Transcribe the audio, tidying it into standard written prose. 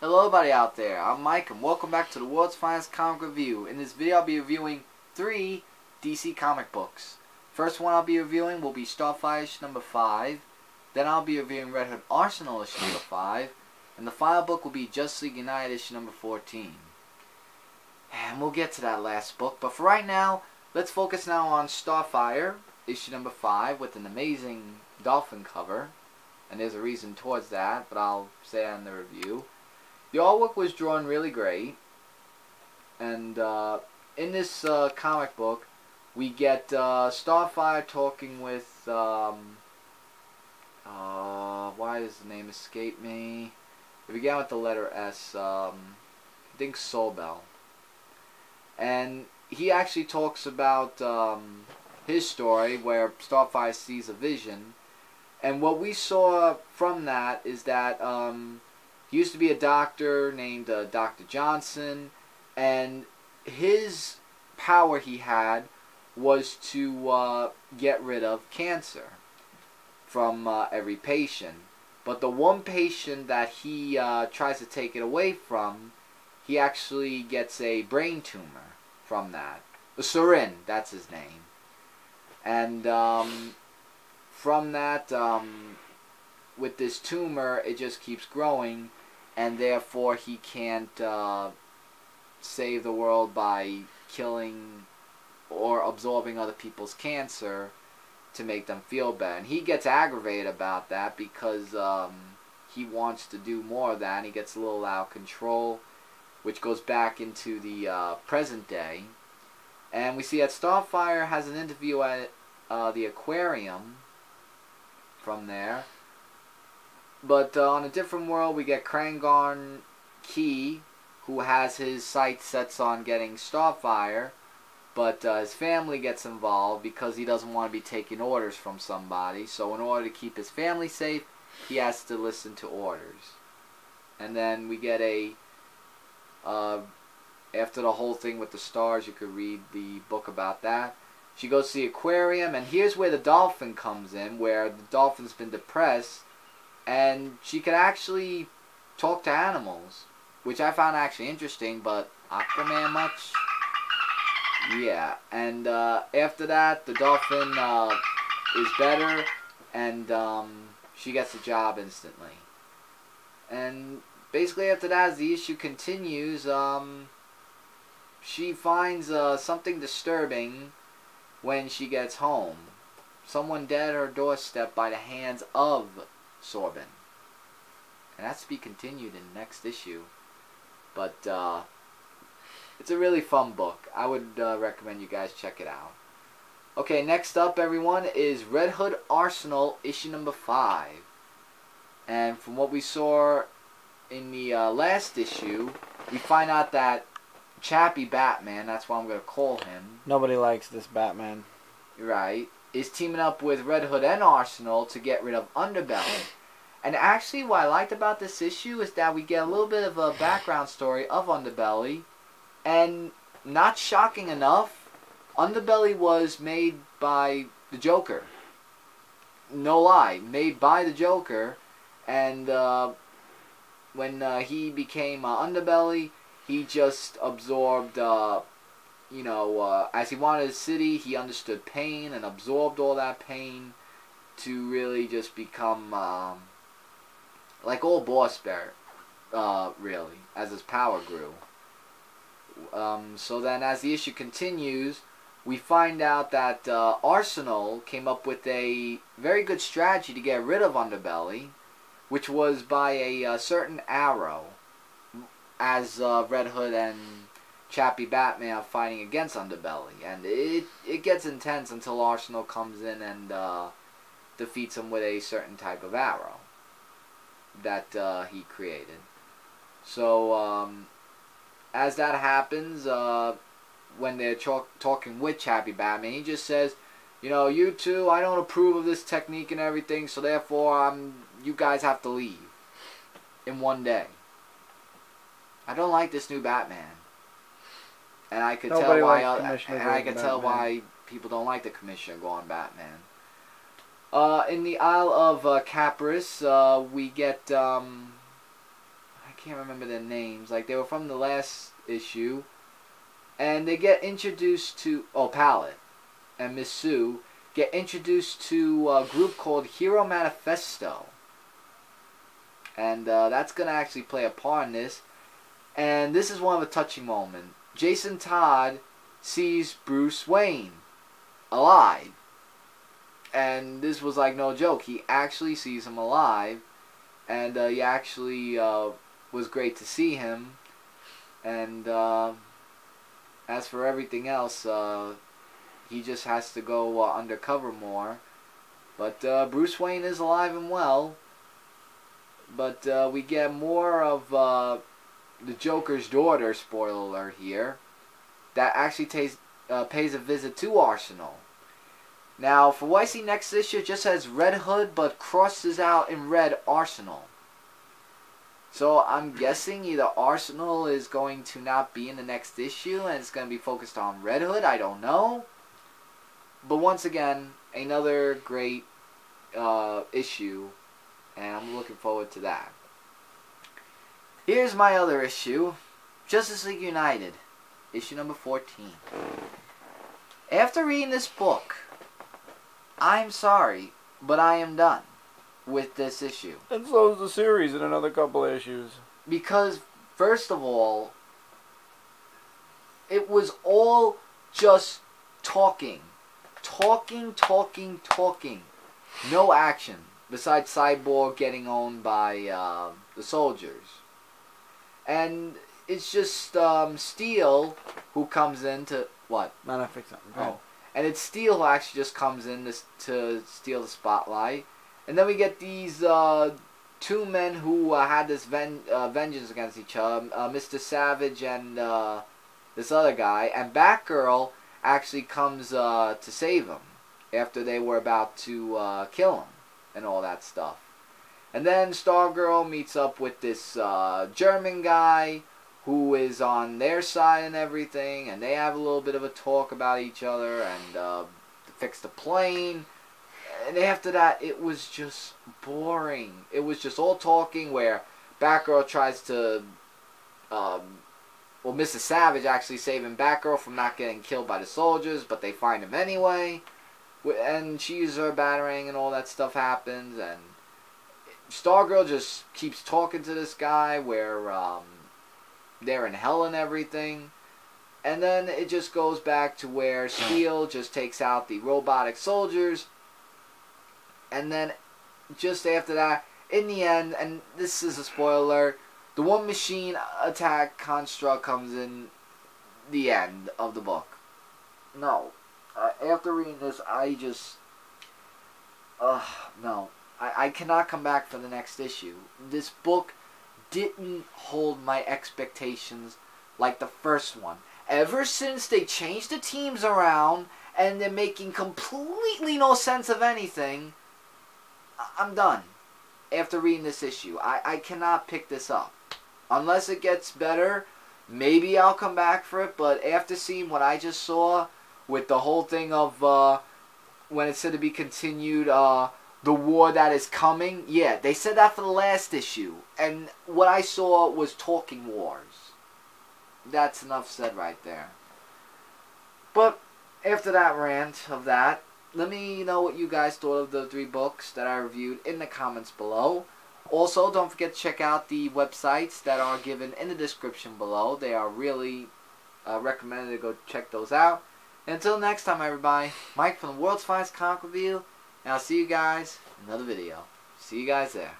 Hello everybody out there, I'm Mike and welcome back to the world's finest comic review. In this video I'll be reviewing 3 DC comic books. First one I'll be reviewing will be Starfire issue number 5, then I'll be reviewing Red Hood Arsenal issue number 5, and the final book will be Justice League United issue number 14. And we'll get to that last book, but for right now, let's focus now on Starfire issue number 5 with an amazing dolphin cover. And there's a reason towards that, but I'll say that in the review. The artwork was drawn really great, and in this comic book, we get Starfire talking with, why does the name escape me? It began with the letter S, I think Sobel. And he actually talks about his story where Starfire sees a vision. And what we saw from that is that he used to be a doctor named Dr. Johnson, and his power he had was to get rid of cancer from every patient. But the one patient that he tries to take it away from, he actually gets a brain tumor from that. Surin, that's his name. And from that, with this tumor, it just keeps growing, and therefore he can't save the world by killing or absorbing other people's cancer to make them feel better. And he gets aggravated about that because he wants to do more of that, and he gets a little out of control, which goes back into the present day. And we see that Starfire has an interview at the aquarium from there. But on a different world, we get Krangon Key, who has his sights set on getting Starfire, but his family gets involved because he doesn't want to be taking orders from somebody. So in order to keep his family safe, he has to listen to orders. And then we get a, after the whole thing with the stars, you could read the book about that. She goes to the aquarium, and here's where the dolphin comes in, where the dolphin's been depressed, and she can actually talk to animals, which I found actually interesting, but Aquaman much? Yeah, and after that, the dolphin is better, and she gets a job instantly. And basically after that, as the issue continues, she finds something disturbing when she gets home. Someone dead at her doorstep by the hands of Sorbin. And that's to be continued in the next issue. But it's a really fun book. I would recommend you guys check it out. Okay, next up everyone is Red Hood Arsenal issue number 5. And from what we saw in the last issue, we find out that Chappie Batman, that's what I'm going to call him. Nobody likes this Batman. Right. Is teaming up with Red Hood and Arsenal to get rid of Underbelly. And actually what I liked about this issue is that we get a little bit of a background story of Underbelly. And not shocking enough, Underbelly was made by the Joker. No lie, made by the Joker. And when he became Underbelly, he just absorbed, you know, as he wanted his city, he understood pain and absorbed all that pain to really just become like old Boss Bear, really, as his power grew. So then as the issue continues, we find out that Arsenal came up with a very good strategy to get rid of Underbelly, which was by a certain arrow, as Red Hood and Chappie Batman are fighting against Underbelly. And it gets intense until Arsenal comes in and defeats him with a certain type of arrow that he created. So as that happens, when they're talking with Chappie Batman, he just says, you know, you two, I don't approve of this technique and everything, so therefore you guys have to leave in one day. I don't like this new Batman, and I could tell why. And I could tell why people don't like the Commissioner going Batman. In the Isle of Capris, we get I can't remember their names. Like, they were from the last issue. And they get introduced to, Palette and Miss Sue get introduced to a group called Hero Manifesto. And that's going to actually play a part in this. And this is one of a touching moment. Jason Todd sees Bruce Wayne alive. And this was like no joke. He actually sees him alive. And he actually was great to see him. And as for everything else, he just has to go undercover more. But Bruce Wayne is alive and well. But we get more of the Joker's daughter, spoiler alert here, that actually pays a visit to Arsenal. Now, for what I see next issue, it just says Red Hood, but crosses out in red Arsenal. So I'm guessing either Arsenal is going to not be in the next issue, and it's going to be focused on Red Hood. I don't know. But once again, another great issue, and I'm looking forward to that. Here's my other issue, Justice League United, issue number 14. After reading this book, I'm sorry, but I am done with this issue. And so is the series in another couple of issues. Because, first of all, it was all just talking. Talking. No action. Besides Cyborg getting owned by the soldiers. And it's just Steel who comes in to... What? Man, I fixed something. Oh. And it's Steel who actually just comes in to steal the spotlight. And then we get these two men who had this vengeance against each other. Mr. Savage and this other guy. And Batgirl actually comes to save him after they were about to kill him and all that stuff. And then Stargirl meets up with this German guy who is on their side and everything, and they have a little bit of a talk about each other and fix the plane. And after that, it was just boring. It was just all talking where Batgirl tries to, Mrs. Savage actually saving Batgirl from not getting killed by the soldiers, but they find him anyway. And she uses her batarang and all that stuff happens, and Stargirl just keeps talking to this guy where they're in hell and everything. And then it just goes back to where Steel just takes out the robotic soldiers. And then just after that, in the end, and this is a spoiler, the One Machine attack construct comes in the end of the book. No. After reading this, I just... no. I cannot come back for the next issue. This book didn't hold my expectations like the first one. Ever since they changed the teams around and they're making completely no sense of anything, I'm done. After reading this issue, I cannot pick this up. Unless it gets better, maybe I'll come back for it. But after seeing what I just saw with the whole thing of when it said to be continued, the war that is coming, yeah, they said that for the last issue. And what I saw was talking wars. That's enough said right there. But after that rant of that, let me know what you guys thought of the 3 books that I reviewed in the comments below. Also, don't forget to check out the websites that are given in the description below. They are really recommended to go check those out. And until next time, everybody, Mike from the World's Finest Comic Review, and I'll see you guys in another video. See you guys there.